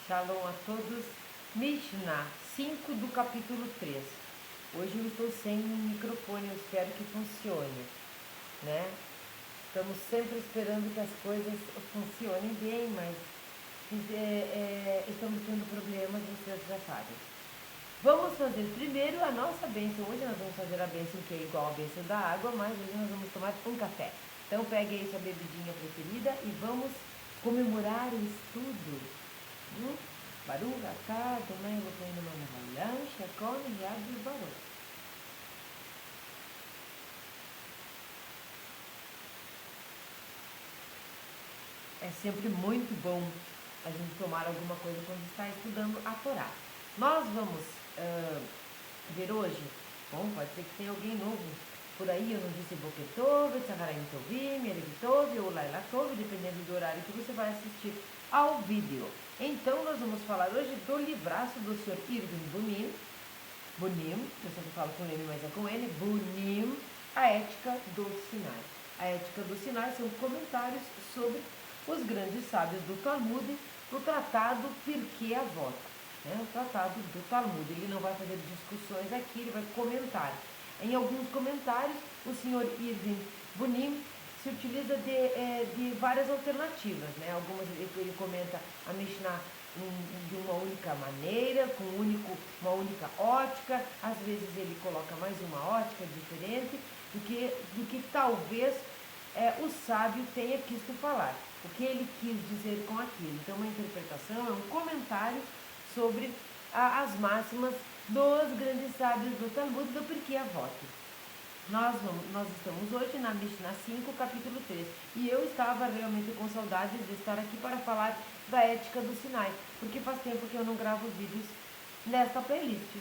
Shalom a todos. Mishnah 5 do capítulo 3. Hoje eu estou sem microfone, eu espero que funcione, né? Estamos sempre esperando que as coisas funcionem bem, mas estamos tendo problemas, vocês já sabem. Vamos fazer primeiro a nossa bênção. Hoje nós vamos fazer a bênção que é igual a bênção da água, mas hoje nós vamos tomar um café. Então pegue aí sua bebidinha preferida e vamos comemorar o estudo. Baruch atah Adonai Eloheinu melech haolam שהכל נהיה בדברו. É sempre muito bom a gente tomar alguma coisa quando está estudando a Torá. Nós vamos ver hoje, bom, pode ser que tenha alguém novo por aí, eu não disse Boker Tov, Tzaharaim Tovim, Erev Tov ou Laila Tov, dependendo do horário que você vai assistir ao vídeo. Então, nós vamos falar hoje do livraço do Sr. Irving Bunim, eu sempre falo com ele, mas é com ele, Bunim, a Ética do Sinai. A Ética do Sinai são comentários sobre os grandes sábios do Talmud, no tratado Pirkei Avot, né? O tratado do Talmud. Ele não vai fazer discussões aqui, ele vai comentar. Em alguns comentários, o Sr. Irving Bunim se utiliza de várias alternativas, né? Algumas ele comenta a Mishnah de uma única maneira, com uma única ótica. Às vezes ele coloca mais uma ótica diferente do que talvez o sábio tenha quisto falar, o que ele quis dizer com aquilo. Então, uma interpretação é um comentário sobre as máximas dos grandes sábios do Talmud, do Pirkei Avot. Nós estamos hoje na Mishnah 5, capítulo 3, e eu estava realmente com saudades de estar aqui para falar da Ética do Sinai, porque faz tempo que eu não gravo vídeos nesta playlist.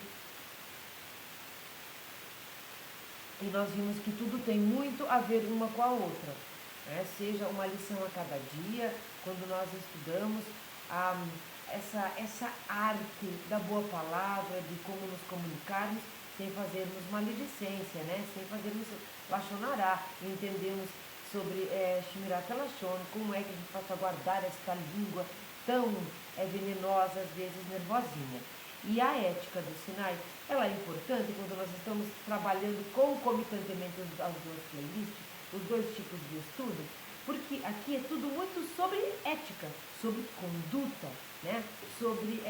E nós vimos que tudo tem muito a ver uma com a outra, né? Seja uma lição a cada dia, quando nós estudamos essa arte da boa palavra, de como nos comunicarmos, sem fazermos maledicência, né? Sem fazermos lashon hará, entendemos sobre Shmirat HaLashon, como é que a gente faz para guardar esta língua tão venenosa, às vezes nervosinha. E a Ética do Sinai, ela é importante quando nós estamos trabalhando concomitantemente as duas playlists, os dois tipos de estudo, porque aqui é tudo muito sobre ética, sobre conduta, né? Sobre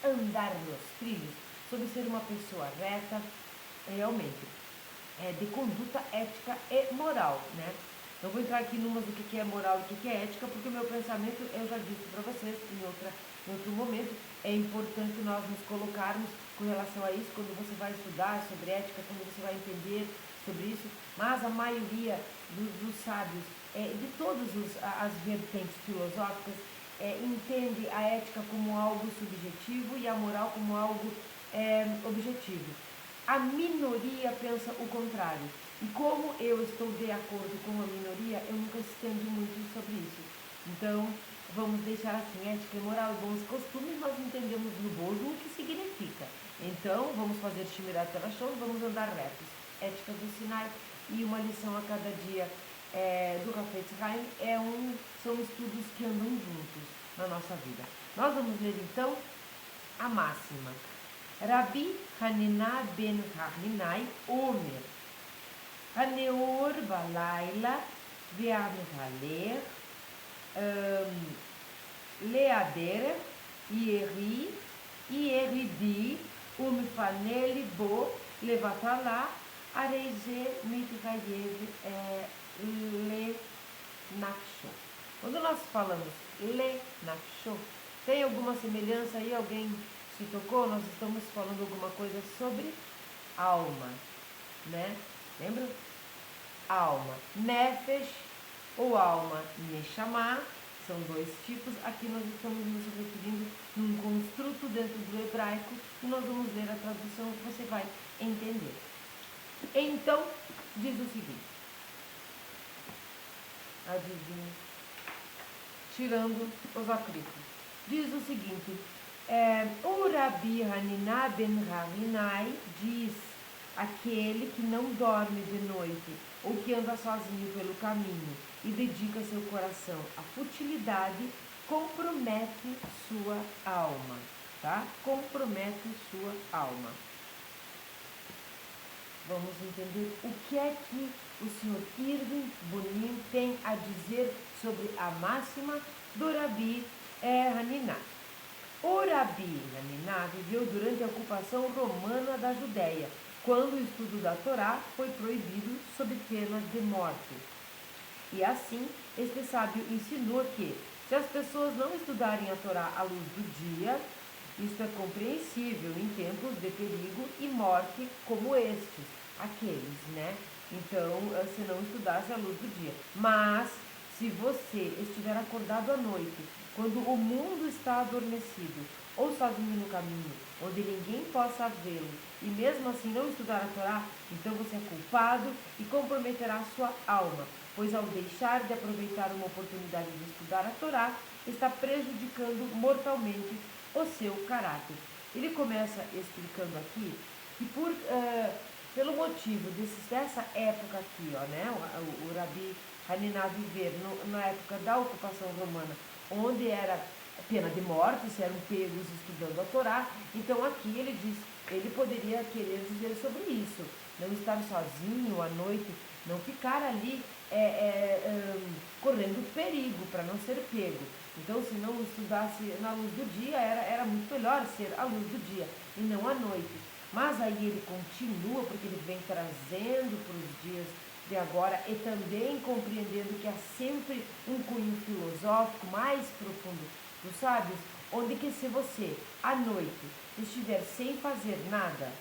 andar nos trilhos, sobre ser uma pessoa reta, realmente, de conduta ética e moral, né? Não vou entrar aqui numas do que é moral e o que é ética, porque o meu pensamento, eu já disse para vocês em outro momento, é importante nós nos colocarmos com relação a isso, quando você vai estudar sobre ética, quando você vai entender sobre isso, mas a maioria dos sábios, de todas as vertentes filosóficas, entende a ética como algo subjetivo e a moral como algo objetivo. A minoria pensa o contrário. E como eu estou de acordo com a minoria, eu nunca estendo muito sobre isso. Então, vamos deixar assim, ética e moral, bons costumes, nós entendemos no bojo o que significa. Então, vamos fazer Shmirat HaLashon, vamos andar retos. Ética do Sinai e uma lição a cada dia do Hafetz Haim são estudos que andam juntos na nossa vida. Nós vamos ler então a máxima. Rabi Hanina ben Harinai Omer Haneor Balaila Ve'amhalech Leader Ieridi Umfaneli Bo Levatala Areize Mitgayev Le Nafsho. Quando nós falamos Le Nafsho, tem alguma semelhança aí? Alguém se tocou? Nós estamos falando alguma coisa sobre alma, né? Lembra? Alma. Nefesh ou alma Neshama, são dois tipos. Aqui nós estamos nos referindo num construto dentro do hebraico e nós vamos ler a tradução que você vai entender. Então, diz o seguinte. Adivinha. Tirando os atritos. Diz o seguinte. O Rabi Hanina ben Harinai diz: aquele que não dorme de noite ou que anda sozinho pelo caminho e dedica seu coração à futilidade, compromete sua alma, tá? Compromete sua alma. Vamos entender o que é que o Sr. Irving Bonin tem a dizer sobre a máxima do Rabi Hanina. O Rabi Hanina viveu durante a ocupação romana da Judéia, quando o estudo da Torá foi proibido sob pena de morte. E assim, este sábio ensinou que, se as pessoas não estudarem a Torá à luz do dia, isto é compreensível em tempos de perigo e morte como estes, aqueles, né? Então, se não estudasse à luz do dia. Mas, se você estiver acordado à noite, quando o mundo está adormecido, ou sozinho no caminho, onde ninguém possa vê-lo, e mesmo assim não estudar a Torá, então você é culpado e comprometerá a sua alma, pois ao deixar de aproveitar uma oportunidade de estudar a Torá, está prejudicando mortalmente o seu caráter. Ele começa explicando aqui que pelo motivo dessa época aqui, ó, né, o Rabi Hanina viver na época da ocupação romana, onde era pena de morte, se eram pegos estudando a Torá, então aqui ele diz, ele poderia querer dizer sobre isso, não estar sozinho à noite, não ficar ali correndo perigo para não ser pego. Então, se não estudasse na luz do dia, era muito melhor ser à luz do dia e não à noite. Mas aí ele continua, porque ele vem trazendo para os dias de agora e também compreendendo que há sempre um cunho filosófico mais profundo dos sábios, onde que se você, à noite, estiver sem fazer nada,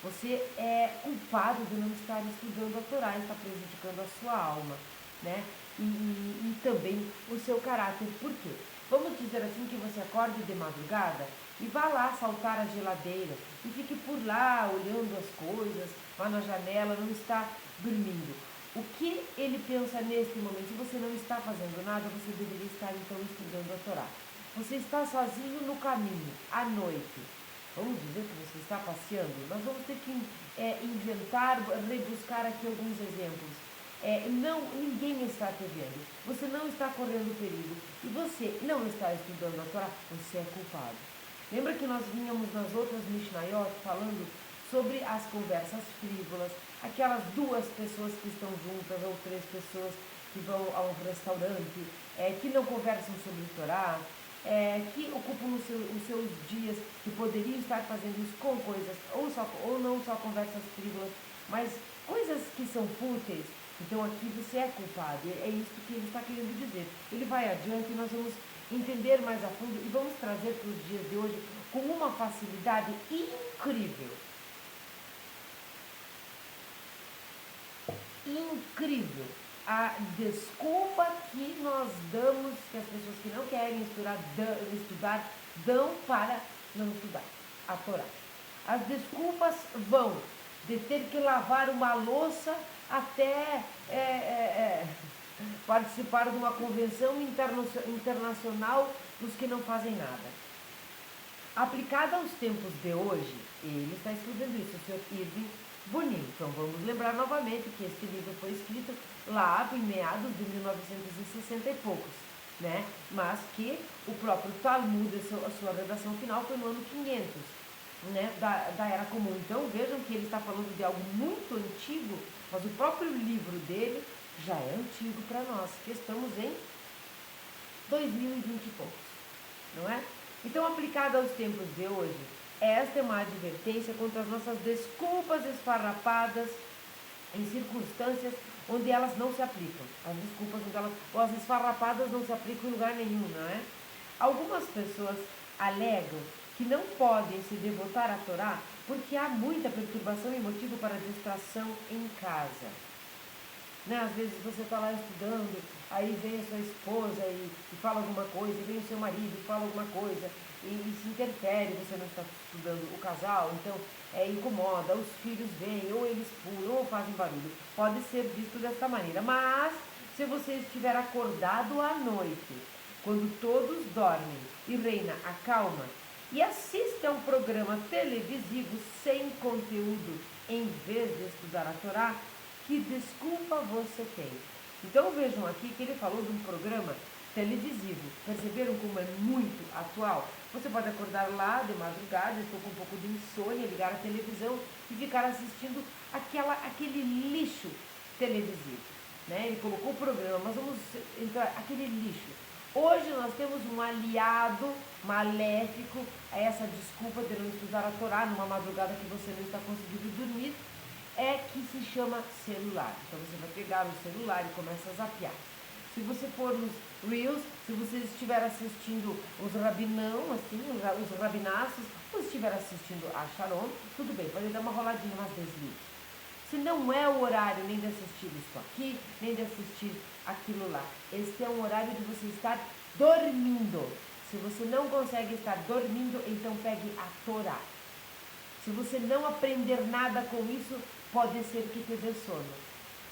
você é culpado de não estar estudando a Torá, está prejudicando a sua alma, né? E também o seu caráter. Por quê? Vamos dizer assim que você acorde de madrugada e vá lá saltar a geladeira e fique por lá olhando as coisas, vá na janela, não está dormindo. O que ele pensa neste momento? Se você não está fazendo nada, você deveria estar então estudando a Torá. Você está sozinho no caminho, à noite. Vamos dizer que você está passeando. Nós vamos ter que inventar, rebuscar aqui alguns exemplos. Ninguém está te vendo. Você não está correndo perigo. E você não está estudando a Torá, você é culpado. Lembra que nós vínhamos nas outras Mishnayot falando sobre as conversas frívolas, aquelas duas pessoas que estão juntas ou três pessoas que vão a um restaurante, que não conversam sobre Torá, que ocupam os seus dias, que poderiam estar fazendo isso com coisas, ou não só conversas frívolas, mas coisas que são fúteis. Então aqui você é culpado, é isso que ele está querendo dizer. Ele vai adiante e nós vamos entender mais a fundo e vamos trazer para os dias de hoje com uma facilidade incrível. Incrível a desculpa que nós damos, que as pessoas que não querem estudar dão para não estudar a Torá. As desculpas vão de ter que lavar uma louça até participar de uma convenção internacional dos que não fazem nada. Aplicada aos tempos de hoje, ele está escrevendo isso, o Sr. Irving Bonin. Então vamos lembrar novamente que este livro foi escrito lá em meados de 1960 e poucos, né? Mas que o próprio Talmud, a sua redação final foi no ano 500, né? da Era Comum. Então vejam que ele está falando de algo muito antigo, mas o próprio livro dele já é antigo para nós, que estamos em 2020 e poucos, não é? Então, aplicada aos tempos de hoje, esta é uma advertência contra as nossas desculpas esfarrapadas em circunstâncias onde elas não se aplicam. As desculpas ou as esfarrapadas não se aplicam em lugar nenhum, não é? Algumas pessoas alegam que não podem se devotar à Torá porque há muita perturbação e motivo para distração em casa. Né? Às vezes você está lá estudando, aí vem a sua esposa e fala alguma coisa, vem o seu marido e fala alguma coisa, e se interfere, você não está estudando o casal, então incomoda, os filhos vêm, ou eles pulam, ou fazem barulho. Pode ser visto desta maneira, mas se você estiver acordado à noite, quando todos dormem e reina a calma, e assiste a um programa televisivo sem conteúdo, em vez de estudar a Torá, que desculpa você tem? Então vejam aqui que ele falou de um programa televisivo. Perceberam como é muito atual? Você pode acordar lá de madrugada, estou com um pouco de insônia, ligar a televisão e ficar assistindo aquele lixo televisivo. Né? Ele colocou o programa, mas vamos entrar aquele lixo. Hoje nós temos um aliado maléfico a essa desculpa de não estudar a Torá numa madrugada que você não está conseguindo dormir, que se chama celular. Então você vai pegar o celular e começa a zapear. Se você for nos Reels, se você estiver assistindo os rabinão, assim, os rabinaços, ou estiver assistindo a Sharon, tudo bem, pode dar uma roladinha, mas desligue. Se não é o horário nem de assistir isso aqui, nem de assistir aquilo lá. Este é um horário de você estar dormindo. Se você não consegue estar dormindo, então pegue a Torá. Se você não aprender nada com isso, pode ser que te dê sono.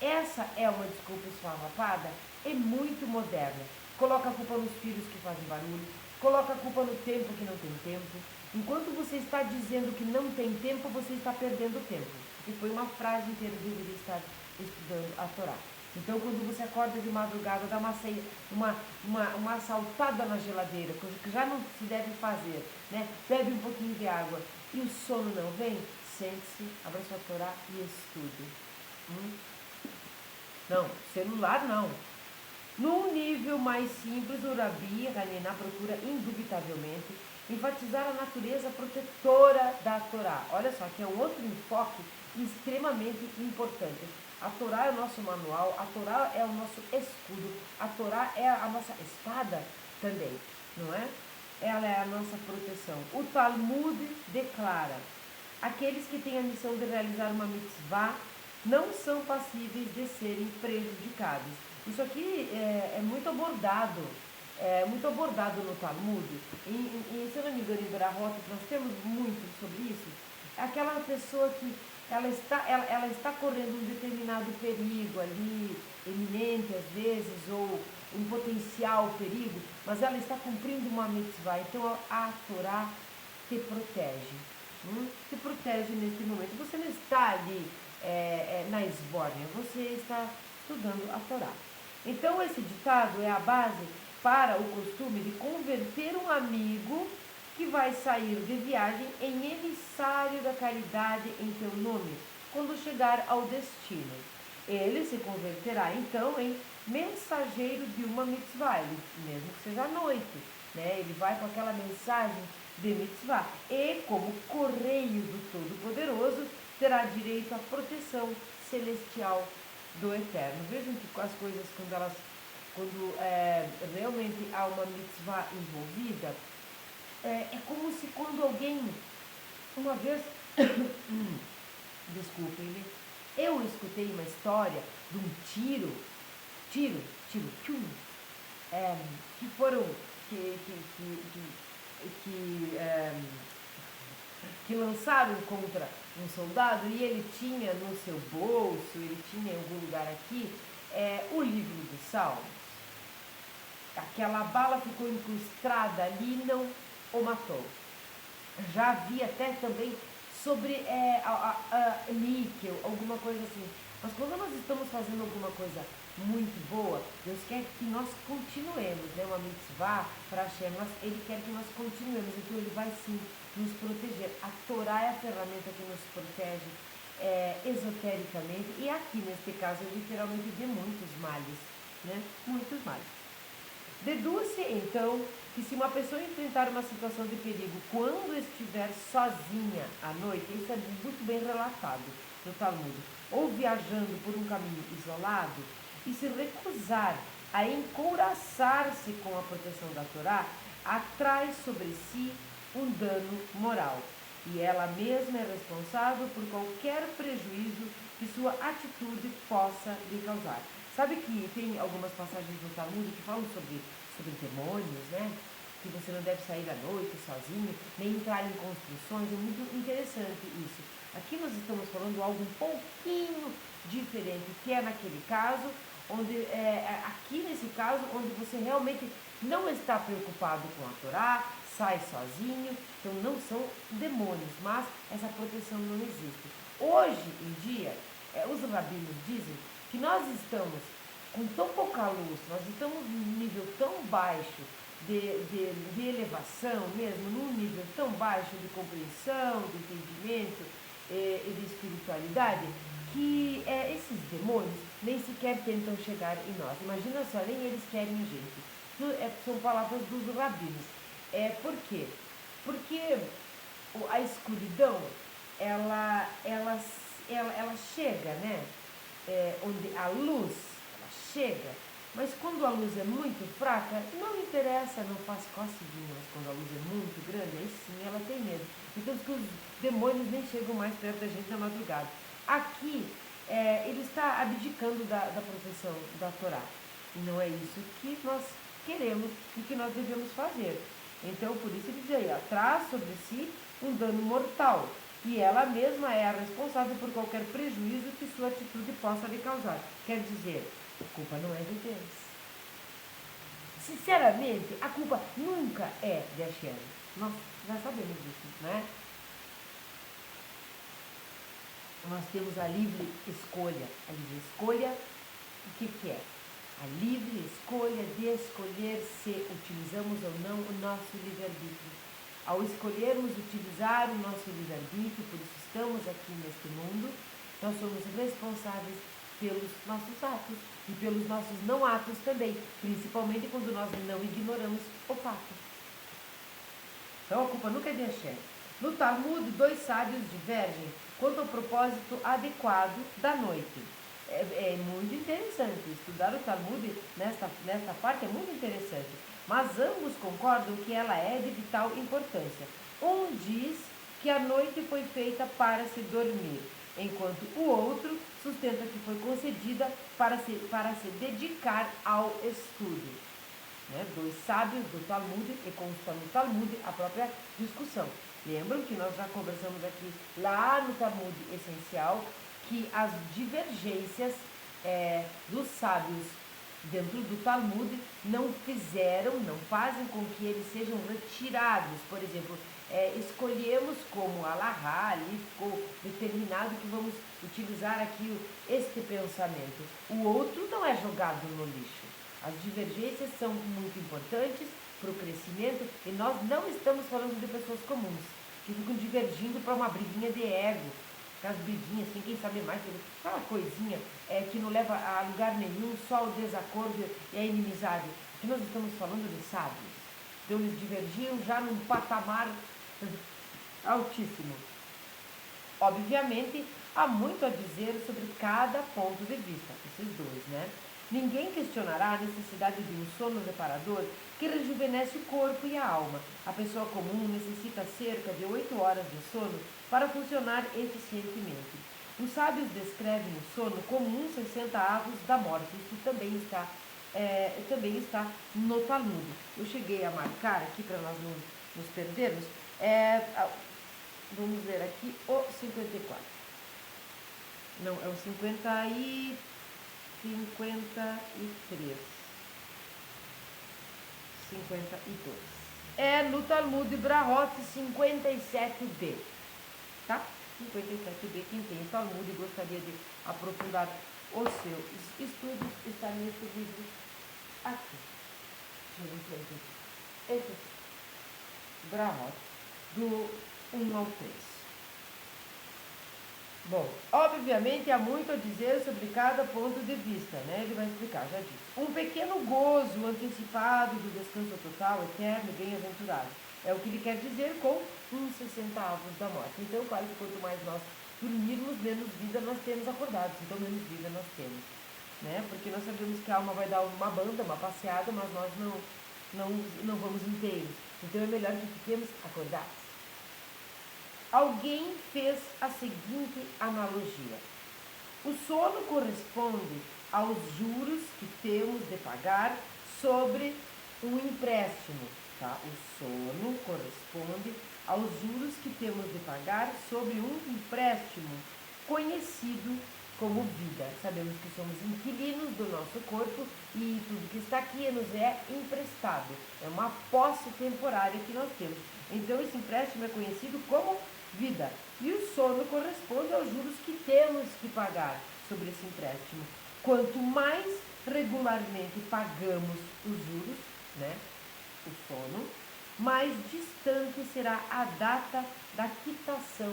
Essa é uma desculpa esfarrapada, é muito moderna. Coloca a culpa nos filhos que fazem barulho, coloca a culpa no tempo que não tem tempo. Enquanto você está dizendo que não tem tempo, você está perdendo tempo. E foi uma frase inteira que deveria estar estudando a Torá. Então, quando você acorda de madrugada, dá uma assaltada na geladeira, coisa que já não se deve fazer, né? Bebe um pouquinho de água e o sono não vem, sente-se, abra sua Torá e estude. Não, celular não. Num nível mais simples, o Rabi Hanina procura indubitavelmente enfatizar a natureza protetora da Torá. Olha só, que é um outro enfoque extremamente importante. A Torá é o nosso manual, a Torá é o nosso escudo, a Torá é a nossa espada também, não é? Ela é a nossa proteção. O Talmud declara: aqueles que têm a missão de realizar uma mitzvah não são passíveis de serem prejudicados. Isso aqui é muito abordado no Talmud. E se eu não me engano, em Berahot, nós temos muito sobre isso. Aquela pessoa que ela está correndo um determinado perigo ali, eminente às vezes, ou um potencial perigo, mas ela está cumprindo uma mitzvah. Então a Torá te protege. Te protege nesse momento. Você não está ali na esbórnia, você está estudando a Torá. Então esse ditado é a base para o costume de converter um amigo que vai sair de viagem em emissário da caridade em teu nome, quando chegar ao destino. Ele se converterá então em mensageiro de uma mitzvah, mesmo que seja à noite, né? Ele vai com aquela mensagem de mitzvah e, como correio do Todo-Poderoso, terá direito à proteção celestial do Eterno. Vejam que as coisas, quando realmente há uma mitzvah envolvida, é como se quando alguém, uma vez, desculpem, eu escutei uma história de um tiro, tchum, que foram, que lançaram contra um soldado e ele tinha no seu bolso, ele tinha em algum lugar aqui, o livro dos Salmos. Aquela bala ficou incrustada ali e não o matou. Já havia até também sobre níquel, alguma coisa assim. Mas quando nós estamos fazendo alguma coisa muito boa, Deus quer que nós continuemos, né? Uma mitzvah para Hashem, Ele quer que nós continuemos, então Ele vai sim nos proteger. A Torá é a ferramenta que nos protege esotericamente, e aqui neste caso literalmente de muitos males, né? Muitos males. Deduz-se então que se uma pessoa enfrentar uma situação de perigo quando estiver sozinha à noite, isso é muito bem relatado no Talmud, ou viajando por um caminho isolado, e se recusar a encouraçar-se com a proteção da Torá, atrai sobre si um dano moral. E ela mesma é responsável por qualquer prejuízo que sua atitude possa lhe causar. Sabe que tem algumas passagens no Talmud que falam sobre demônios, né? Que você não deve sair à noite sozinho, nem entrar em construções. É muito interessante isso. Aqui nós estamos falando algo um pouquinho diferente, que é naquele caso, onde aqui nesse caso, onde você realmente não está preocupado com a Torá, sai sozinho, então não são demônios, mas essa proteção não existe. Hoje em dia, os rabinos dizem que nós estamos com tão pouca luz, nós estamos num nível tão baixo de elevação mesmo, num nível tão baixo de compreensão, de entendimento e de espiritualidade, que esses demônios nem sequer tentam chegar em nós. Imagina só, nem eles querem a gente. São palavras dos rabinos. Por quê? Porque a escuridão, ela chega, né? Onde a luz, ela chega, mas quando a luz é muito fraca, não interessa, não faz coceguinha, mas quando a luz é muito grande, aí sim ela tem medo. Então que os demônios nem chegam mais perto da gente na madrugada. Aqui, ele está abdicando da proteção da Torá. E não é isso que nós queremos e que nós devemos fazer. Então, por isso ele diz aí, traz sobre si um dano mortal. E ela mesma é a responsável por qualquer prejuízo que sua atitude possa lhe causar. Quer dizer, a culpa não é de Deus. Sinceramente, a culpa nunca é de Hashem. Nós já sabemos disso, né? Nós temos a livre escolha. A livre escolha, o que é? A livre escolha de escolher se utilizamos ou não o nosso livre-arbítrio. Ao escolhermos utilizar o nosso livre-arbítrio, por isso estamos aqui neste mundo, nós somos responsáveis pelos nossos atos e pelos nossos não atos também, principalmente quando nós não ignoramos o fato. Então a culpa nunca é de Hashem. No Talmud, 2 sábios divergem quanto ao propósito adequado da noite. É muito interessante, estudar o Talmud nesta parte é muito interessante, mas ambos concordam que ela é de vital importância. Um diz que a noite foi feita para se dormir, enquanto o outro sustenta que foi concedida para se dedicar ao estudo. 2 sábios do Talmud, e consta no Talmud a própria discussão. Lembram que nós já conversamos aqui lá no Talmud essencial que as divergências dos sábios dentro do Talmud não fazem com que eles sejam retirados. Por exemplo, escolhemos como alahá, ali ficou determinado que vamos utilizar aqui este pensamento. O outro não é jogado no lixo. As divergências são muito importantes para o crescimento e nós não estamos falando de pessoas comuns que ficam divergindo para uma briguinha de ego. Aquelas briguinhas, assim, quem sabe mais, aquela coisinha que não leva a lugar nenhum, só o desacordo e a inimizade. Aqui nós estamos falando de sábios. Então eles divergiam já num patamar altíssimo. Obviamente, há muito a dizer sobre cada ponto de vista, esses dois, né? Ninguém questionará a necessidade de um sono reparador que rejuvenesce o corpo e a alma. A pessoa comum necessita cerca de 8 horas de sono para funcionar eficientemente. Os sábios descrevem o sono como 60 avos da morte. Isso também está no Talmud. Eu cheguei a marcar aqui para nós não nos perdermos. Vamos ler aqui o 54. Não, é o 53. É no Talmud Brahot 57b. Tá? 57b, quem tem o Talmud e gostaria de aprofundar os seus estudos, está nesse livro aqui. Esse aqui. Brahot, do 1 ao 3. Bom, obviamente há muito a dizer sobre cada ponto de vista, né? Ele vai explicar, já disse. Um pequeno gozo antecipado do descanso total, eterno e bem-aventurado. É o que ele quer dizer com 60 avos da morte. Então, claro que quanto mais nós dormirmos, menos vida nós temos acordados. Então, menos vida nós temos, né? Porque nós sabemos que a alma vai dar uma banda, uma passeada, mas nós não vamos inteiros. Então, é melhor que fiquemos acordados. Alguém fez a seguinte analogia. O sono corresponde aos juros que temos de pagar sobre um empréstimo. Tá? O sono corresponde aos juros que temos de pagar sobre um empréstimo conhecido como vida. Sabemos que somos inquilinos do nosso corpo e tudo que está aqui nos é emprestado. É uma posse temporária que nós temos. Então, esse empréstimo é conhecido como vida. E o sono corresponde aos juros que temos que pagar sobre esse empréstimo. Quanto mais regularmente pagamos os juros, né? O sono, mais distante será a data da quitação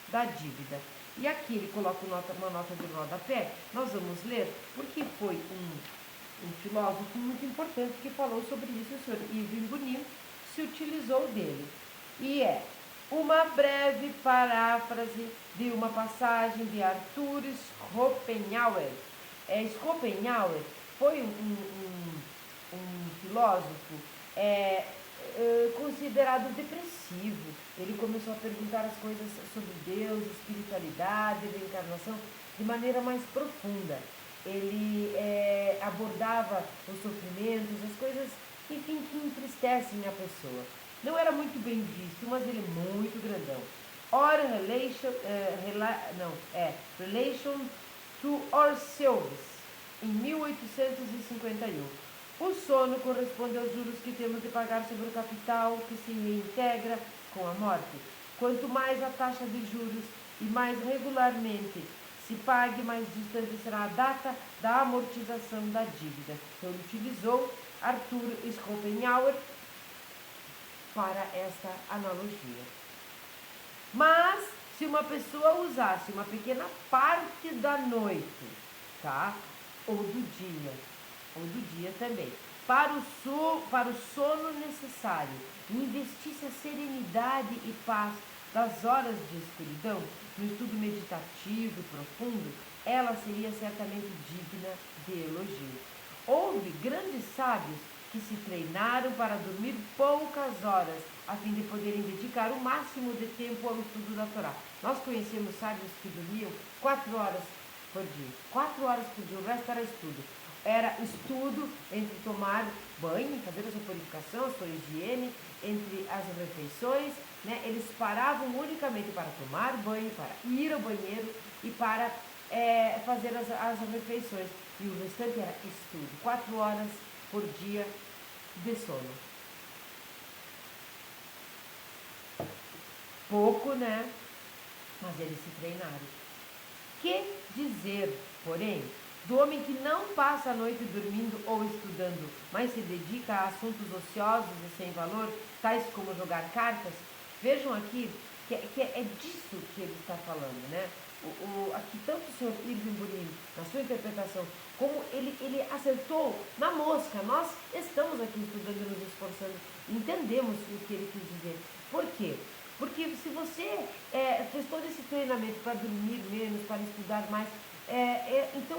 da dívida. E aqui ele coloca uma nota de rodapé, nós vamos ler, porque foi um filósofo muito importante que falou sobre isso, o senhor Irving Bunin se utilizou dele. E é uma breve paráfrase de uma passagem de Arthur Schopenhauer. Schopenhauer foi um filósofo considerado depressivo. Ele começou a perguntar as coisas sobre Deus, espiritualidade, reencarnação, de maneira mais profunda. Ele abordava os sofrimentos, as coisas, enfim, que entristecem a pessoa. Não era muito bem visto, mas ele é muito grandão. Relation to Ourselves, em 1851. O sono corresponde aos juros que temos de pagar sobre o capital que se reintegra com a morte. Quanto mais a taxa de juros e mais regularmente se pague, mais distante será a data da amortização da dívida. Então, ele utilizou Arthur Schopenhauer para esta analogia. Mas, se uma pessoa usasse uma pequena parte da noite, tá? Ou do dia também, para o sono necessário, investisse a serenidade e paz das horas de escuridão, no estudo meditativo e profundo, ela seria certamente digna de elogio. Houve grandes sábios que se treinaram para dormir poucas horas, a fim de poderem dedicar o máximo de tempo ao estudo da Torá. Nós conhecemos sábios que dormiam 4 horas por dia. 4 horas por dia, o resto era estudo. Era estudo entre tomar banho, fazer a sua purificação, a sua higiene, entre as refeições, né? Eles paravam unicamente para tomar banho, para ir ao banheiro e para fazer as refeições. E o restante era estudo. 4 horas por dia de sono. Pouco, né? Mas eles se treinaram. Que dizer, porém, do homem que não passa a noite dormindo ou estudando, mas se dedica a assuntos ociosos e sem valor, tais como jogar cartas? Vejam aqui que é disso que ele está falando, né? Aqui tanto o senhor Irving Bunin, na sua interpretação, como ele acertou na mosca. Nós estamos aqui estudando, nos esforçando, entendemos o que ele quis dizer. Por quê? Porque se você fez todo esse treinamento para dormir menos, para estudar mais, então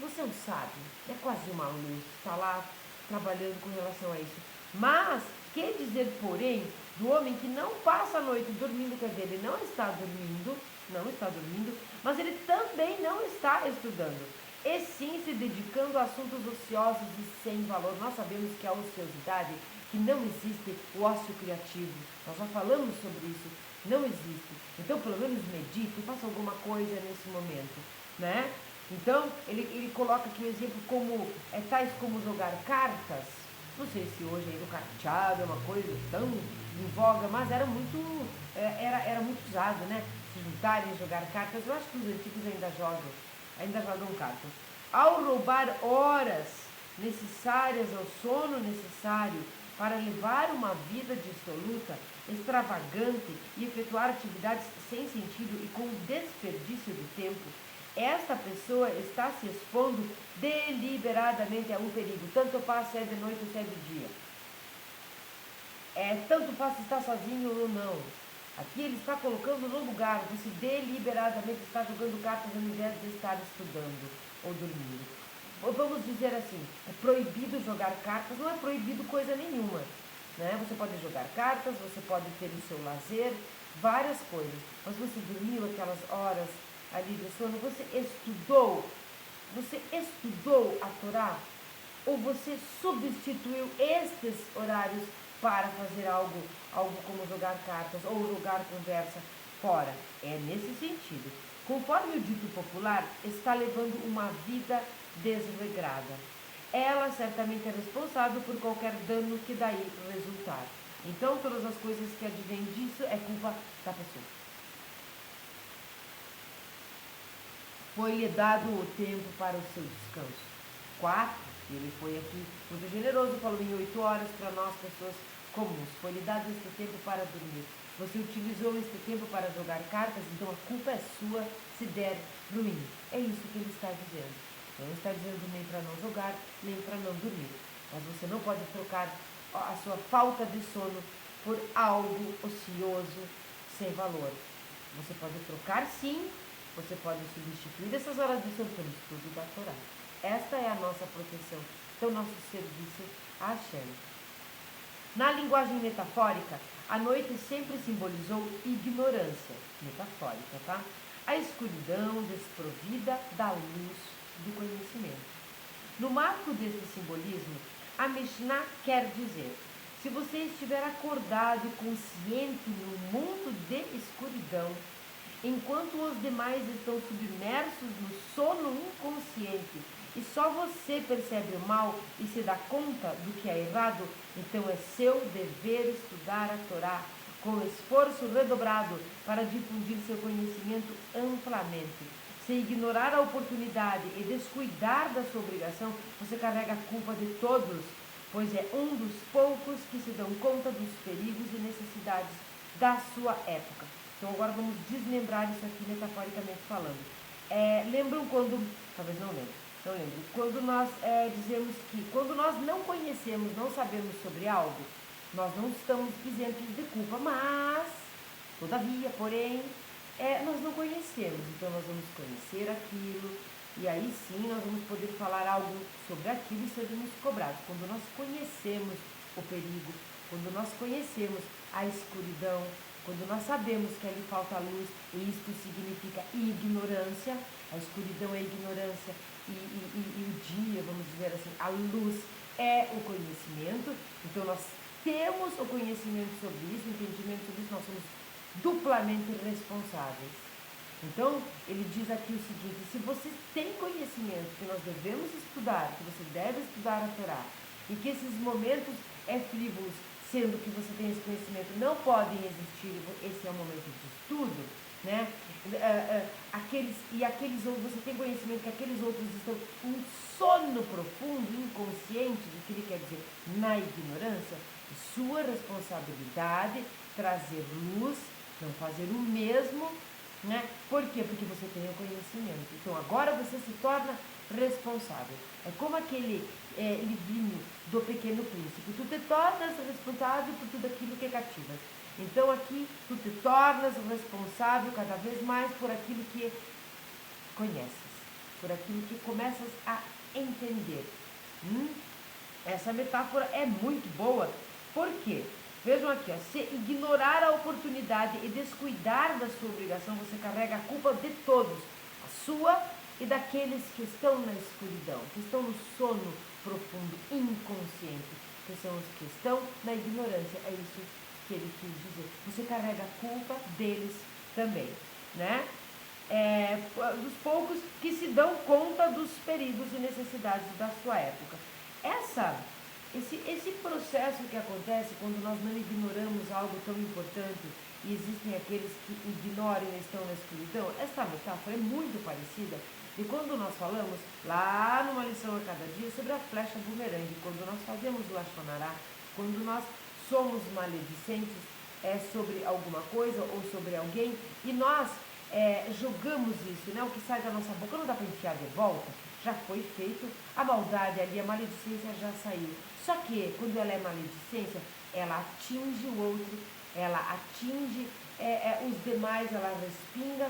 você é um sábio, é quase uma luz, está lá trabalhando com relação a isso. Mas, quer dizer, porém, do homem que não passa a noite dormindo, quer dizer, ele não está dormindo, mas ele também não está estudando, e sim se dedicando a assuntos ociosos e sem valor. Nós sabemos que a ociosidade, que não existe o ócio criativo, nós já falamos sobre isso, não existe. Então, pelo menos medite, faça alguma coisa nesse momento, né? Então, ele coloca aqui um exemplo como, tais como jogar cartas. Não sei se hoje aí o carteado é uma coisa tão em voga, mas era muito usado, né? Se juntarem, jogar cartas. Eu acho que os antigos ainda jogam cartas. Ao roubar horas necessárias ao sono necessário para levar uma vida dissoluta, extravagante e efetuar atividades sem sentido e com desperdício de tempo, esta pessoa está se expondo deliberadamente a um perigo. Tanto faz se é de noite ou se é de dia. Tanto faz se está sozinho ou não. Aqui ele está colocando no lugar, você deliberadamente está jogando cartas ao invés de estar estudando ou dormindo. Ou vamos dizer assim, é proibido jogar cartas, não é proibido coisa nenhuma, né? Você pode jogar cartas, você pode ter o seu lazer, várias coisas, mas você dormiu aquelas horas ali de sono, você estudou a Torá, ou você substituiu estes horários para fazer algo como jogar cartas ou jogar conversa fora? É nesse sentido. Conforme o dito popular, está levando uma vida desregrada. Ela certamente é responsável por qualquer dano que daí resultar. Então, todas as coisas que advêm disso é culpa da pessoa. Foi-lhe dado o tempo para o seu descanso. 4, E ele foi aqui muito generoso, falou em 8 horas para nós, pessoas comuns. Foi-lhe dado este tempo para dormir. Você utilizou este tempo para jogar cartas, então a culpa é sua se der ruim. É isso que ele está dizendo. Não está dizendo nem para não jogar, nem para não dormir. Mas você não pode trocar a sua falta de sono por algo ocioso, sem valor. Você pode trocar sim, você pode substituir essas horas de sono pelo estudo da Torá. Esta é a nossa proteção, então nosso serviço a Hashem. Na linguagem metafórica, a noite sempre simbolizou ignorância, metafórica, tá? A escuridão desprovida da luz do conhecimento. No marco desse simbolismo, a Mishnah quer dizer: se você estiver acordado e consciente no mundo de escuridão, enquanto os demais estão submersos no sono inconsciente e só você percebe o mal e se dá conta do que é errado, então é seu dever estudar a Torá com esforço redobrado para difundir seu conhecimento amplamente. Se ignorar a oportunidade e descuidar da sua obrigação, você carrega a culpa de todos, pois é um dos poucos que se dão conta dos perigos e necessidades da sua época. Então agora vamos desmembrar isso aqui metaforicamente falando. Lembram quando, talvez não lembro, quando nós dizemos que quando nós não conhecemos, não sabemos sobre algo, nós não estamos isentos de culpa, mas, todavia, porém, nós não conhecemos, então nós vamos conhecer aquilo, e aí sim nós vamos poder falar algo sobre aquilo e sermos cobrados. Quando nós conhecemos o perigo, quando nós conhecemos a escuridão, quando nós sabemos que ali falta luz, e isto significa ignorância, a escuridão é ignorância, e o dia, vamos dizer assim, a luz é o conhecimento, então nós temos o conhecimento sobre isso, o entendimento sobre isso, nós somos duplamente responsáveis. Então, ele diz aqui o seguinte: se você tem conhecimento que nós devemos estudar, que você deve estudar a Torá, e que esses momentos frívolos, sendo que você tem esse conhecimento, não podem existir, esse é o momento de estudo, né? Aqueles outros, você tem conhecimento que aqueles outros estão em sono profundo, inconsciente, o que ele quer dizer, na ignorância, sua responsabilidade trazer luz, não fazer o mesmo, né? Por quê? Porque você tem o conhecimento. Então agora você se torna responsável. É como aquele livrinho do Pequeno Príncipe. Tu te tornas responsável por tudo aquilo que cativas. Então aqui tu te tornas responsável cada vez mais por aquilo que conheces, por aquilo que começas a entender. Essa metáfora é muito boa. Por quê? Vejam aqui, ó, se ignorar a oportunidade e descuidar da sua obrigação, você carrega a culpa de todos, a sua e daqueles que estão na escuridão, que estão no sono profundo, inconsciente, que são os que estão na ignorância. É isso que ele quis dizer. Você carrega a culpa deles também, né? Dos poucos que se dão conta dos perigos e necessidades da sua época. Esse processo que acontece quando nós não ignoramos algo tão importante e existem aqueles que ignoram e estão na escuridão, essa metáfora é muito parecida de quando nós falamos lá numa lição a cada dia sobre a flecha bumerangue, quando nós fazemos o Lashon Hará, quando nós somos maledicentes sobre alguma coisa ou sobre alguém e nós jogamos isso, né? O que sai da nossa boca não dá para enfiar de volta, já foi feito, a maldade ali, a maledicência já saiu. Só que quando ela é maledicência, ela atinge o outro, ela atinge os demais, ela respinga,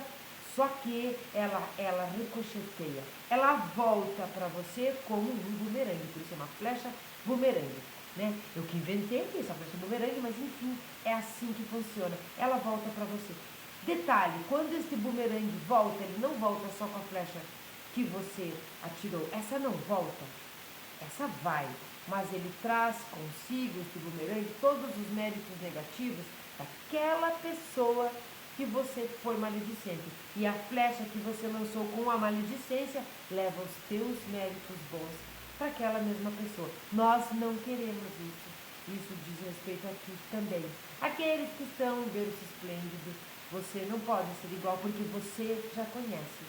só que ela ricocheteia, ela volta para você como um bumerangue, por isso é uma flecha bumerangue, né? Eu que inventei essa flecha bumerangue, mas enfim, é assim que funciona, ela volta para você. Detalhe, quando este bumerangue volta, ele não volta só com a flecha que você atirou, essa não volta, essa vai, mas ele traz consigo este bumerangue todos os méritos negativos daquela pessoa que você foi maledicente. E a flecha que você lançou com a maledicência leva os teus méritos bons para aquela mesma pessoa. Nós não queremos isso. Isso diz respeito aqui também. Aqueles que estão em berço esplêndido, você não pode ser igual porque você já conhece.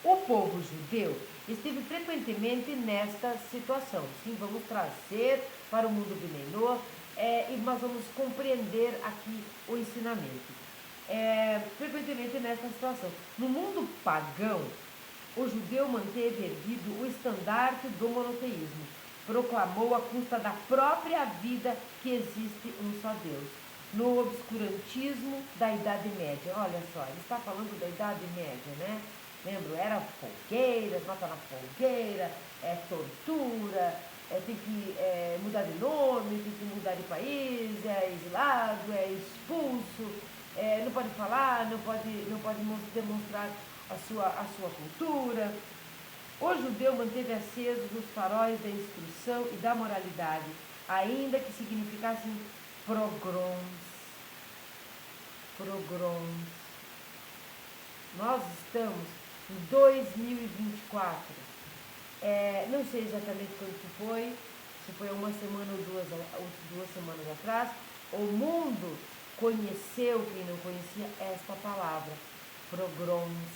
O povo judeu esteve frequentemente nesta situação. Sim, vamos trazer para o mundo Benenor, e nós vamos compreender aqui o ensinamento. Frequentemente nesta situação. No mundo pagão, o judeu manteve erguido o estandarte do monoteísmo. Proclamou à custa da própria vida que existe um só Deus. No obscurantismo da Idade Média. Olha só, ele está falando da Idade Média, né? Lembro, era fogueiras, mata na fogueira, tortura, tem que mudar de nome, tem que mudar de país, é exilado, é expulso, não pode falar, não pode demonstrar a sua cultura. O judeu manteve acesos os faróis da instrução e da moralidade, ainda que significassem pogroms. Nós estamos em 2024. Não sei exatamente quando que foi, se foi uma semana ou duas semanas atrás. O mundo conheceu, quem não conhecia, esta palavra, pogroms,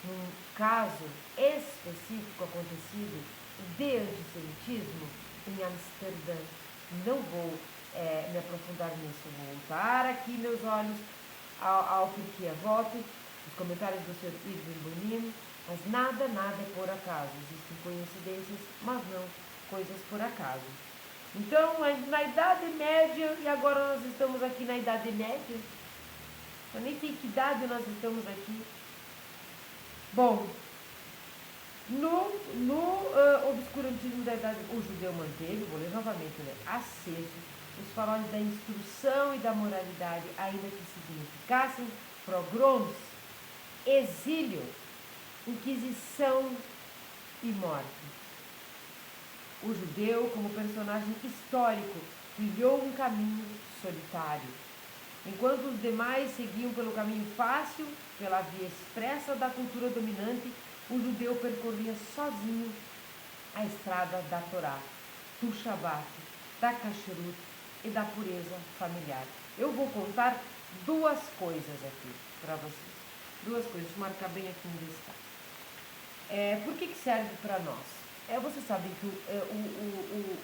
num caso específico acontecido de antissemitismo em Amsterdã. Não vou me aprofundar nisso, vou voltar aqui meus olhos ao Pirkei Avot, os comentários do Sr. Irving Bonino, mas nada é por acaso. Existem coincidências, mas não coisas por acaso. Então, na Idade Média, e agora nós estamos aqui na Idade Média, eu nem sei que idade nós estamos aqui. Bom, no obscurantismo da idade, o judeu manteve, vou ler novamente, né, aceso os faróis da instrução e da moralidade, ainda que significassem pogroms, exílio, inquisição e morte. O judeu, como personagem histórico, trilhou um caminho solitário. Enquanto os demais seguiam pelo caminho fácil, pela via expressa da cultura dominante, o judeu percorria sozinho a estrada da Torá, do Shabat, da Kashrut e da pureza familiar. Eu vou contar duas coisas aqui para vocês. Duas coisas, deixa eu marcar bem aqui no destaque. Por que serve para nós? Vocês sabem que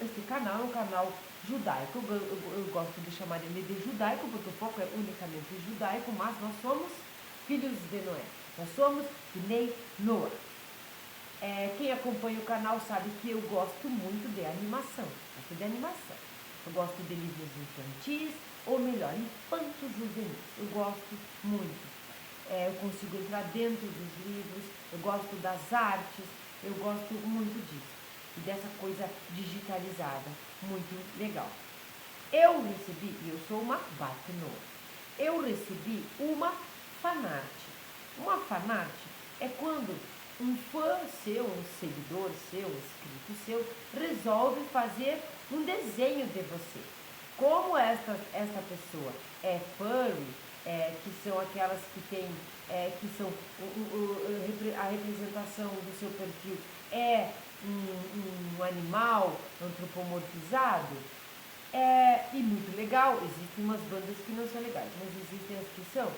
este canal é um canal judaico. Eu gosto de chamar ele de judaico, porque o foco é unicamente judaico, mas nós somos filhos de Noé. Nós somos Bnei Noah. Quem acompanha o canal sabe que eu gosto muito de animação. Eu gosto de livros infantis, ou melhor, infantos juvenis. Eu gosto muito. Eu consigo entrar dentro dos livros, eu gosto das artes, eu gosto muito disso. E dessa coisa digitalizada, muito legal. Eu recebi, e eu sou uma Bat Noah, eu recebi uma fanart. Uma fanart é quando um fã seu, um seguidor seu, um inscrito seu, resolve fazer um desenho de você. Como esta pessoa é furry, que são aquelas que têm, que são a representação do seu perfil é um animal antropomorfizado, e muito legal. Existem umas bandas que não são legais, mas existem as que são.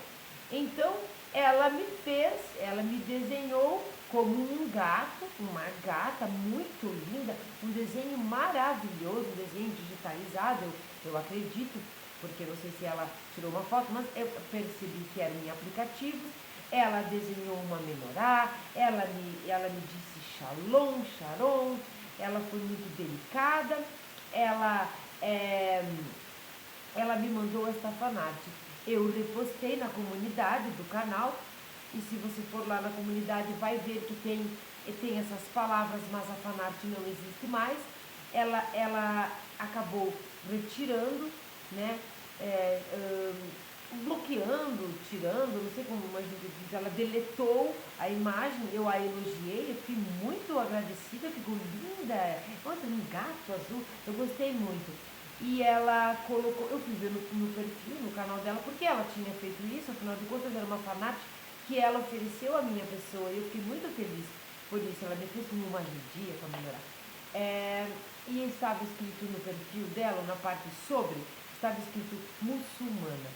Então, ela me desenhou como um gato, uma gata muito linda, um desenho maravilhoso, um desenho digitalizado, eu acredito, porque não sei se ela tirou uma foto, mas eu percebi que era em aplicativo. Ela desenhou uma menorá, ela me disse shalom, sharon, ela foi muito delicada, ela me mandou esta fanart. Eu repostei na comunidade do canal, e se você for lá na comunidade vai ver que tem essas palavras, mas a fanart não existe mais. Ela acabou retirando, né, bloqueando, tirando, não sei como a gente diz, ela deletou a imagem. Eu a elogiei, eu fiquei muito agradecida, ficou linda, nossa, um gato azul, eu gostei muito. E ela colocou, eu fui ver no perfil, no canal dela, porque ela tinha feito isso, afinal de contas era uma fanart que ela ofereceu à minha pessoa, e eu fiquei muito feliz por isso. Ela me fez como uma judia para melhorar. E estava escrito no perfil dela, na parte sobre, estava escrito muçulmana.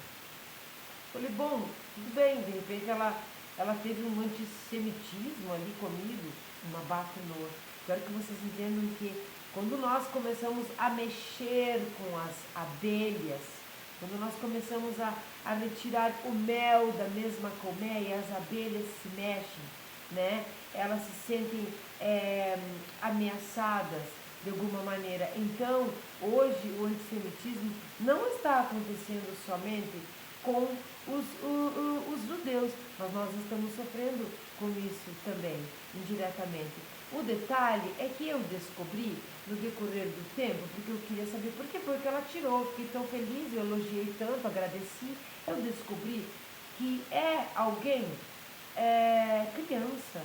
Falei, bom, tudo bem, de repente ela ela teve um antissemitismo ali comigo, uma Batnoa. Quero que vocês entendam que quando nós começamos a mexer com as abelhas, quando nós começamos a retirar o mel da mesma colmeia, as abelhas se mexem, né? Elas se sentem ameaçadas de alguma maneira. Então, hoje o antissemitismo não está acontecendo somente com os judeus, mas nós estamos sofrendo com isso também, indiretamente. O detalhe é que eu descobri no decorrer do tempo, porque eu queria saber por que foi que ela tirou, fiquei tão feliz, eu elogiei tanto, agradeci, eu descobri que é alguém, criança,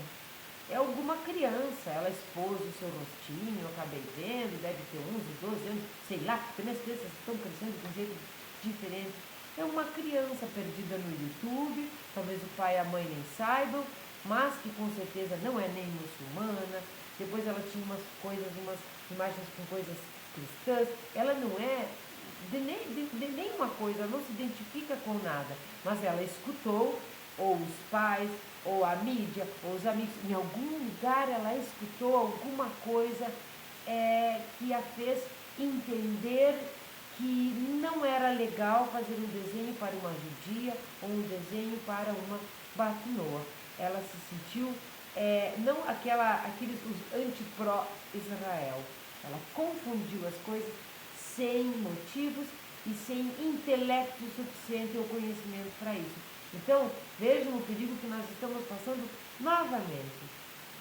é alguma criança, ela expôs o seu rostinho, eu acabei vendo, deve ter 11, 12 anos, sei lá, também as crianças estão crescendo de um jeito diferente. É uma criança perdida no YouTube, talvez o pai e a mãe nem saibam, mas que com certeza não é nem muçulmana. Depois ela tinha umas coisas, umas imagens com coisas cristãs. Ela não é de nenhuma coisa, ela não se identifica com nada, mas ela escutou, ou os pais, ou a mídia, ou os amigos, em algum lugar ela escutou alguma coisa que a fez entender que não era legal fazer um desenho para uma judia ou um desenho para uma batinoa. Ela se sentiu, não aqueles os anti-pró-Israel. Ela confundiu as coisas sem motivos e sem intelecto suficiente ou conhecimento para isso. Então, vejam o perigo que nós estamos passando novamente.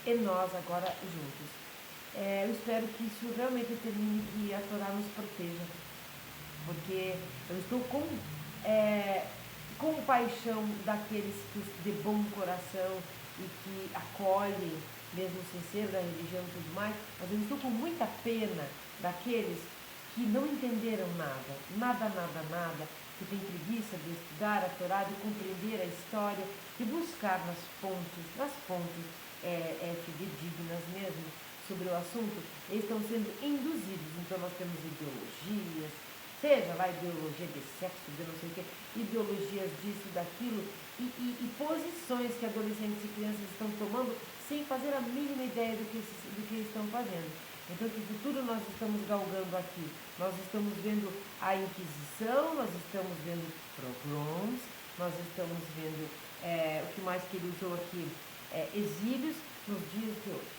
E nós agora juntos. Eu espero que isso realmente termine, que a Torá nos proteja. Porque eu estou com paixão daqueles que de bom coração e que acolhem, mesmo sem ser da religião e tudo mais, mas eu estou com muita pena daqueles que não entenderam nada, nada, que tem preguiça de estudar a Torá, de compreender a história, de buscar nas fontes fidedignas mesmo sobre o assunto, eles estão sendo induzidos. Então nós temos ideologias, seja lá ideologia de sexo, de não sei o quê, ideologias disso, daquilo, e posições que adolescentes e crianças estão tomando sem fazer a mínima ideia do que estão fazendo. Então, que futuro nós estamos galgando aqui? Nós estamos vendo a Inquisição, nós estamos vendo pogroms, nós estamos vendo, o que mais que ele usou aqui, exílios nos dias de hoje.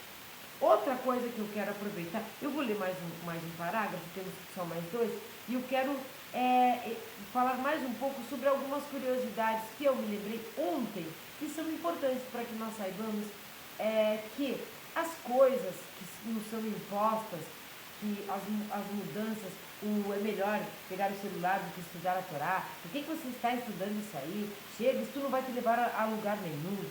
Outra coisa que eu quero aproveitar, eu vou ler mais um parágrafo, temos só mais dois, e eu quero falar mais um pouco sobre algumas curiosidades que eu me lembrei ontem, que são importantes para que nós saibamos que as coisas que nos são impostas, que as mudanças, é melhor pegar o celular do que estudar a Torá, por que você está estudando isso aí? Chega, isso não vai te levar a lugar nenhum,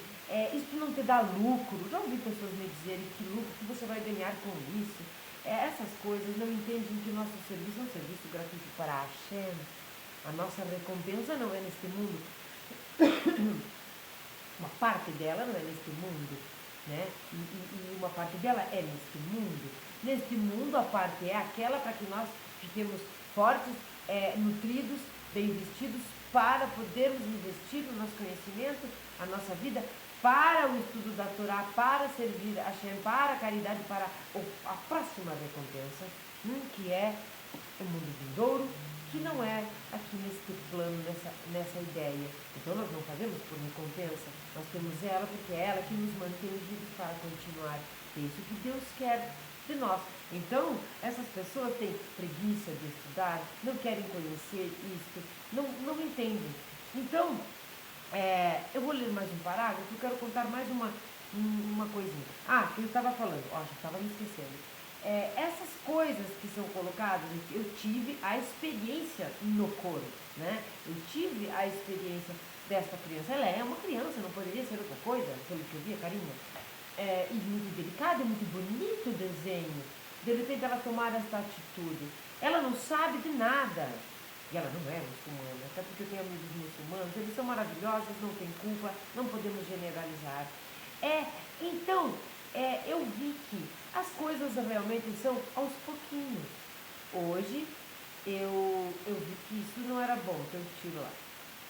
isso não te dá lucro. Já ouvi pessoas me dizerem que lucro que você vai ganhar com isso. Essas coisas não entendem que o nosso serviço é um serviço gratuito para a Hashem. A nossa recompensa não é neste mundo. Uma parte dela não é neste mundo, né? E uma parte dela é neste mundo. Neste mundo, a parte é aquela para que nós fiquemos fortes, nutridos, bem vestidos, para podermos investir no nosso conhecimento, a nossa vida, para o estudo da Torá, para servir a Hashem, para a caridade, para a próxima recompensa, que é o mundo vindouro, que não é aqui neste plano, nessa ideia. Então nós não fazemos por recompensa, nós temos ela porque é ela que nos mantém vivos para continuar. É isso que Deus quer de nós. Então, essas pessoas têm preguiça de estudar, não querem conhecer isto, não entendem. Então, eu vou ler mais um parágrafo, eu quero contar mais uma coisinha. Que eu estava falando, já estava me esquecendo. Essas coisas que são colocadas, eu tive a experiência no coro, né? Eu tive a experiência desta criança. Ela é uma criança, não poderia ser outra coisa, pelo que eu vi, a carinha. E muito delicado, é muito bonito o desenho. De repente ela tomar esta atitude. Ela não sabe de nada. E ela não é muçulmana, até porque eu tenho amigos muçulmanos, eles são maravilhosos, não tem culpa, não podemos generalizar. Então, eu vi que as coisas realmente são aos pouquinhos. Hoje, eu vi que isso não era bom, então eu tiro lá.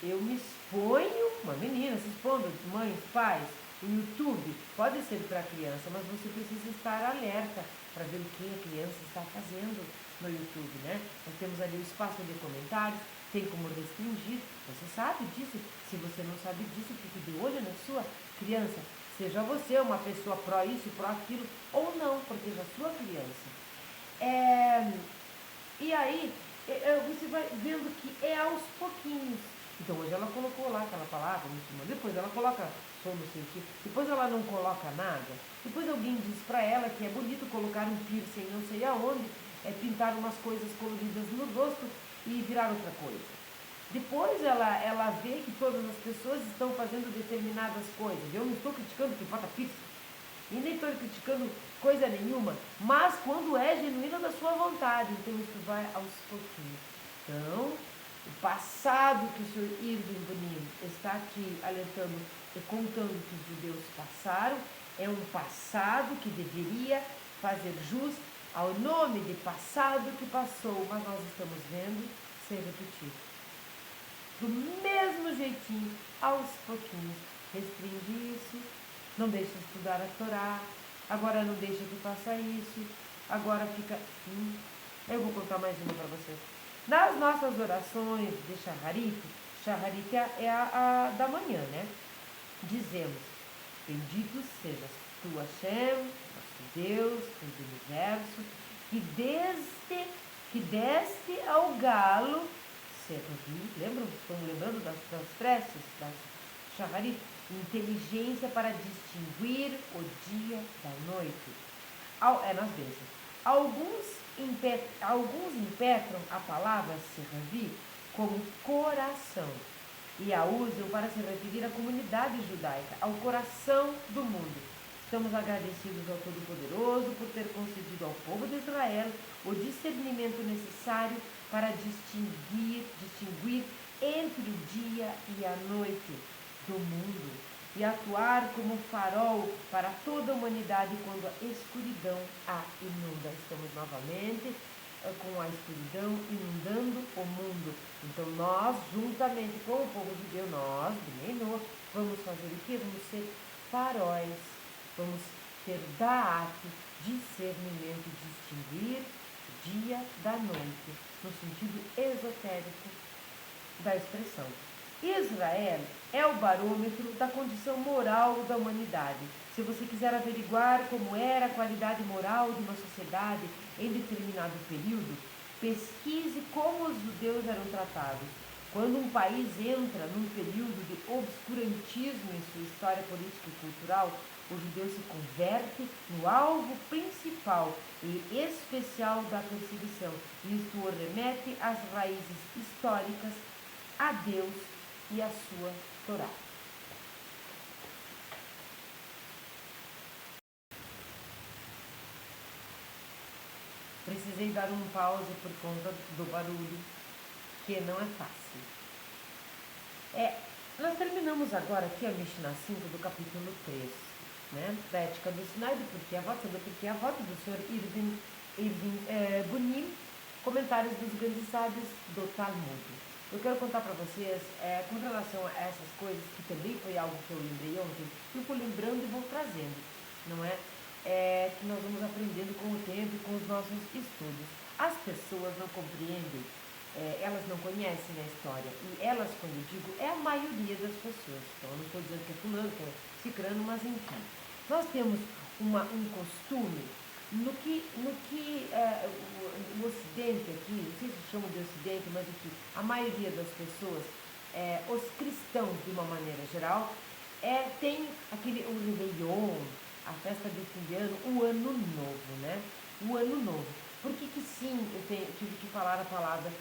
eu me exponho, uma menina se expondo, mães, pais, o YouTube pode ser para criança, mas você precisa estar alerta para ver o que a criança está fazendo no YouTube, né? Nós temos ali o espaço de comentários, tem como restringir, você sabe disso. Se você não sabe disso, fique de olho na sua criança. Seja você uma pessoa pró isso, pró aquilo, ou não, proteja a sua criança. E aí, você vai vendo que é aos pouquinhos. Então hoje ela colocou lá aquela palavra muçulmana, depois ela coloca sou no sei o, depois ela não coloca nada, depois alguém diz pra ela que é bonito colocar um piercing não sei aonde, pintar umas coisas coloridas no rosto e virar outra coisa. Depois ela vê que todas as pessoas estão fazendo determinadas coisas. Eu não estou criticando quem bota piercing. E nem estou criticando coisa nenhuma, mas quando é genuína da sua vontade, então isso vai aos pouquinhos. Então, o passado que o senhor Irving Bonin está aqui alertando e contando que os judeus passaram, é um passado que deveria fazer jus ao nome de passado que passou, mas nós estamos vendo ser repetido. Do mesmo jeitinho, aos pouquinhos, restringe isso, não deixa de estudar a Torá, agora não deixa que faça isso, agora fica... Eu vou contar mais uma para vocês. Nas nossas orações de Shaharit é a da manhã, né? Dizemos, bendito sejas tu, Hashem, nosso Deus, do universo, que deste ao galo, lembram? Estão lembrando das preces, das Shaharit? Inteligência para distinguir o dia da noite. Nas bênçãos. Alguns impetram a palavra serravi como coração e a usam para se referir à comunidade judaica, ao coração do mundo. Estamos agradecidos ao Todo-Poderoso por ter concedido ao povo de Israel o discernimento necessário para distinguir entre o dia e a noite do mundo e atuar como farol para toda a humanidade quando a escuridão a inunda. Estamos novamente com a escuridão inundando o mundo. Então nós, juntamente com o povo judeu, nós, Benenor, vamos fazer o quê? Vamos ser faróis, vamos ter da'at, discernimento, distinguir dia da noite, no sentido esotérico da expressão. Israel é o barômetro da condição moral da humanidade. Se você quiser averiguar como era a qualidade moral de uma sociedade em determinado período, pesquise como os judeus eram tratados. Quando um país entra num período de obscurantismo em sua história política e cultural, o judeu se converte no alvo principal e especial da perseguição. Isto o remete às raízes históricas, a Deus e a sua Torá. Precisei dar um pause por conta do barulho, que não é fácil. Nós terminamos agora aqui a Mishnah 5 do capítulo 3, né? Da ética do Sinai, do porquê a voto do senhor Irving Bonin, comentários dos grandes sábios do Talmud. Eu quero contar para vocês, com relação a essas coisas, que também foi algo que eu lembrei ontem, eu vou lembrando e vou trazendo, não é? Que nós vamos aprendendo com o tempo e com os nossos estudos. As pessoas não compreendem, elas não conhecem a história, e elas, quando eu digo, é a maioria das pessoas. Então, eu não estou dizendo que é fulano, que é cicrano, mas enfim. Nós temos um costume no que o Ocidente aqui, não sei se chama de Ocidente, mas aqui, a maioria das pessoas, os cristãos de uma maneira geral, tem o Réveillon, a festa de fim de ano, o Ano Novo, né? O Ano Novo. Por que sim, tive que falar a palavra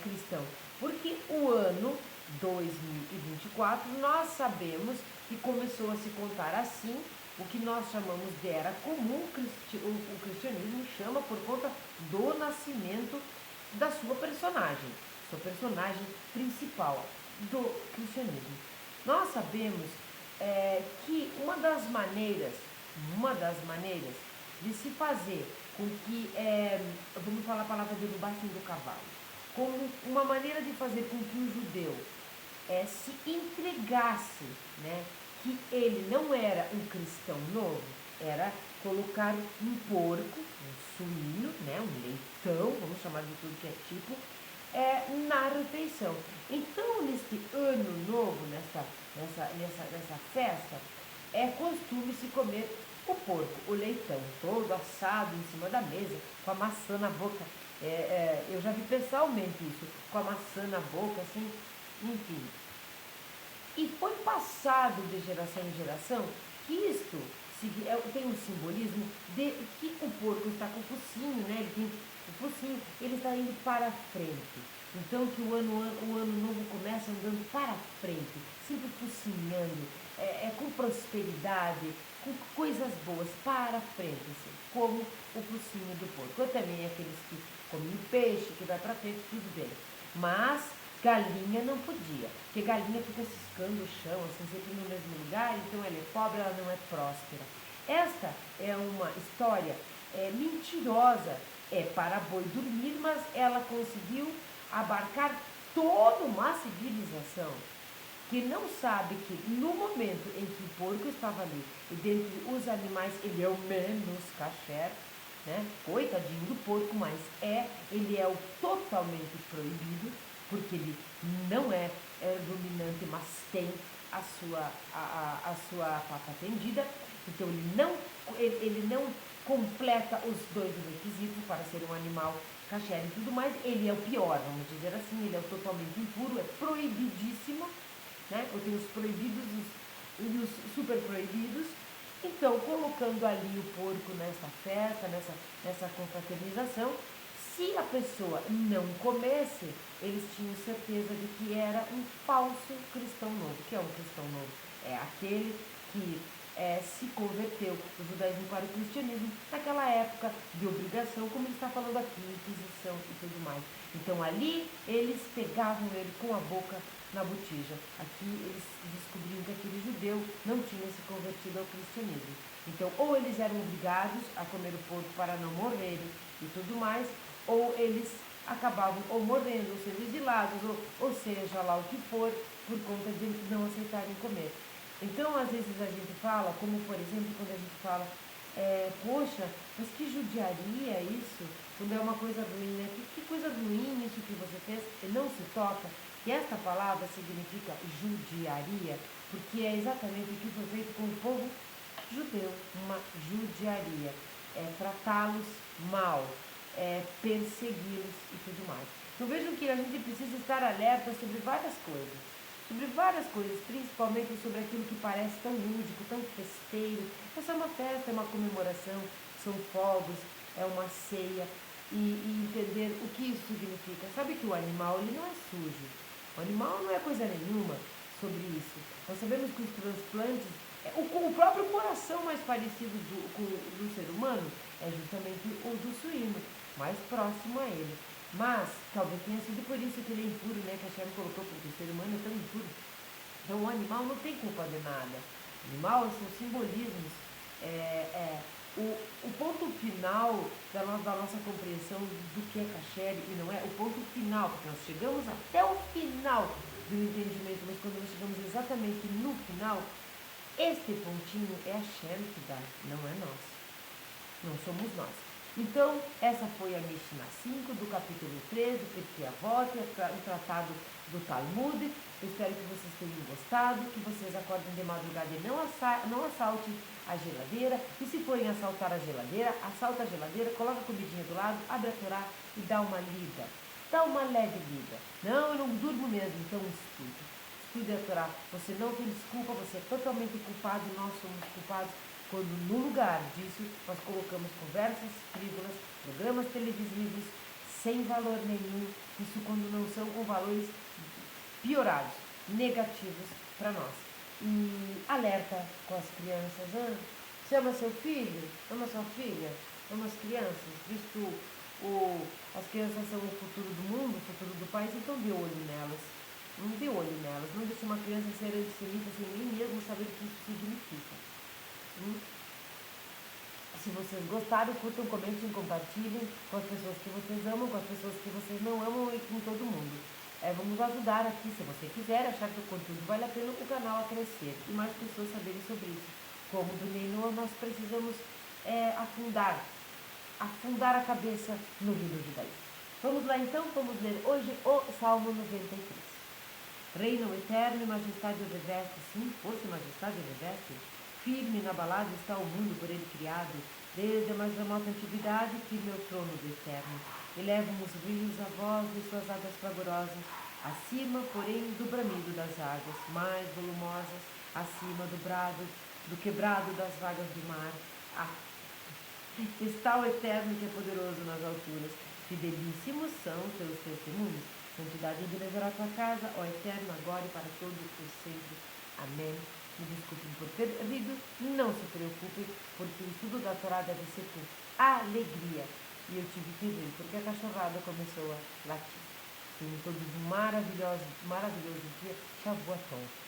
cristão? Porque o ano 2024, nós sabemos que começou a se contar assim, o que nós chamamos de era comum, o cristianismo chama por conta do nascimento da sua personagem principal do cristianismo. Nós sabemos que uma das maneiras de se fazer com que, vamos falar a palavra derrubar assim do cavalo, como uma maneira de fazer com que o judeu se entregasse, né? Que ele não era um cristão novo, era colocar um porco, um suíno, né? Um leitão, vamos chamar de tudo que é tipo, na refeição. Então, neste ano novo, nessa festa, é costume se comer o porco, o leitão, todo assado em cima da mesa, com a maçã na boca. Eu já vi pessoalmente isso, com a maçã na boca, assim, enfim. E foi passado de geração em geração que isto tem um simbolismo de que o porco está com o focinho, né? Ele tem o focinho, ele está indo para frente. Então que o ano novo começa andando para frente, sempre focinhando, com prosperidade, com coisas boas para frente, assim, como o focinho do porco. Eu também aqueles que comem peixe, que vai para frente, tudo bem. Mas galinha não podia, porque galinha fica ciscando o chão, assim, sempre no mesmo lugar, então ela é pobre, ela não é próspera. Esta é uma história mentirosa, para boi dormir, mas ela conseguiu abarcar toda uma civilização que não sabe que no momento em que o porco estava ali, e dentre os animais ele é o menos kasher, né? Coitadinho do porco, mas ele é o totalmente proibido, porque ele não é dominante, mas tem a sua pata tendida, então ele não completa os dois requisitos para ser um animal kasher e tudo mais, ele é o pior, vamos dizer assim, ele é o totalmente impuro, é proibidíssimo, né? Eu tenho os proibidos e os super proibidos. Então, colocando ali o porco nessa festa, nessa confraternização, se a pessoa não comesse, eles tinham certeza de que era um falso cristão novo. O que é um cristão novo? É aquele que se converteu do judaísmo para o cristianismo naquela época de obrigação, como ele está falando aqui, Inquisição e tudo mais. Então ali eles pegavam ele com a boca na botija. Aqui eles descobriram que aquele judeu não tinha se convertido ao cristianismo. Então ou eles eram obrigados a comer o porco para não morrerem e tudo mais, ou eles acabavam ou morrendo, ou sendo exilados, ou seja lá o que for, por conta de não aceitarem comer. Então, às vezes a gente fala, como por exemplo, quando a gente fala, poxa, mas que judiaria isso, quando é uma coisa ruim, né? Que coisa ruim isso que você fez, e não se toca. E esta palavra significa judiaria, porque é exatamente o que foi feito com o povo judeu, uma judiaria, tratá-los mal, persegui-los e tudo mais. Então vejam que a gente precisa estar alerta sobre várias coisas, principalmente sobre aquilo que parece tão lúdico, tão festeiro. Essa é uma festa, é uma comemoração, são fogos, é uma ceia, e entender o que isso significa. Sabe que o animal ele não é sujo, o animal não é coisa nenhuma sobre isso. Nós sabemos que os transplantes, o próprio coração mais parecido do ser humano é justamente o do suíno, mais próximo a ele. Mas talvez tenha sido por isso que ele é impuro, né? Que a Shem colocou, porque o ser humano é tão impuro. Então o animal não tem culpa de nada. O animal são simbolismos. O ponto final da nossa compreensão do que é kasher e não é, o ponto final, porque nós chegamos até o final do entendimento, mas quando nós chegamos exatamente no final, este pontinho é a Shem que dá, não é nós. Não somos nós. Então, essa foi a Mishnah 5 do capítulo 13, Pirkei Avot, o tratado do Talmud. Eu espero que vocês tenham gostado, que vocês acordem de madrugada e não assaltem a geladeira. E se forem assaltar a geladeira, assalta a geladeira, coloca a comidinha do lado, abre a Torá e dá uma lida. Dá uma leve lida. Não, eu não durmo mesmo, então estude. Estude a Torá. Você não tem desculpa, você é totalmente culpado, nós somos culpados. Quando no lugar disso nós colocamos conversas frívolas, programas televisivos sem valor nenhum, isso quando não são com valores piorados, negativos para nós. E alerta com as crianças, você ama seu filho, ama sua filha, ama as crianças, visto as crianças são o futuro do mundo, o futuro do país, então dê olho nelas. Não dê olho nelas, não deixe uma criança ser antissemita sem nem mesmo saber o que isso significa. Se vocês gostaram, curtam, comentem, compartilhem com as pessoas que vocês amam, com as pessoas que vocês não amam e com todo mundo. vamos ajudar aqui, se você quiser, achar que o conteúdo vale a pena, o canal a crescer e mais pessoas saberem sobre isso. Como do Neymar, nós precisamos afundar a cabeça no rio do Judaísmo. Vamos lá então, vamos ler hoje o Salmo 93. Reina o eterno e majestade o reveste, sim, força e majestade o reveste. Firme e inabalável está o mundo por ele criado, desde a mais remota antiguidade, firme é o trono do eterno. Elevam os rios a voz de suas águas fragorosas, acima, porém, do bramido das águas, mais volumosas, acima do brado, do quebrado das vagas do mar. Ah, está o eterno que é poderoso nas alturas. Fidelíssimos são teus testemunhos. Santidade e beleza a tua casa, ó eterno, agora e para todo o sempre. Amém. Me desculpem por ter rido, não se preocupem, porque o estudo da Torá deve ser por alegria. E eu tive que rir, porque a cachorrada começou a latir. Tenham todos um maravilhoso dia. Shavuot Tov.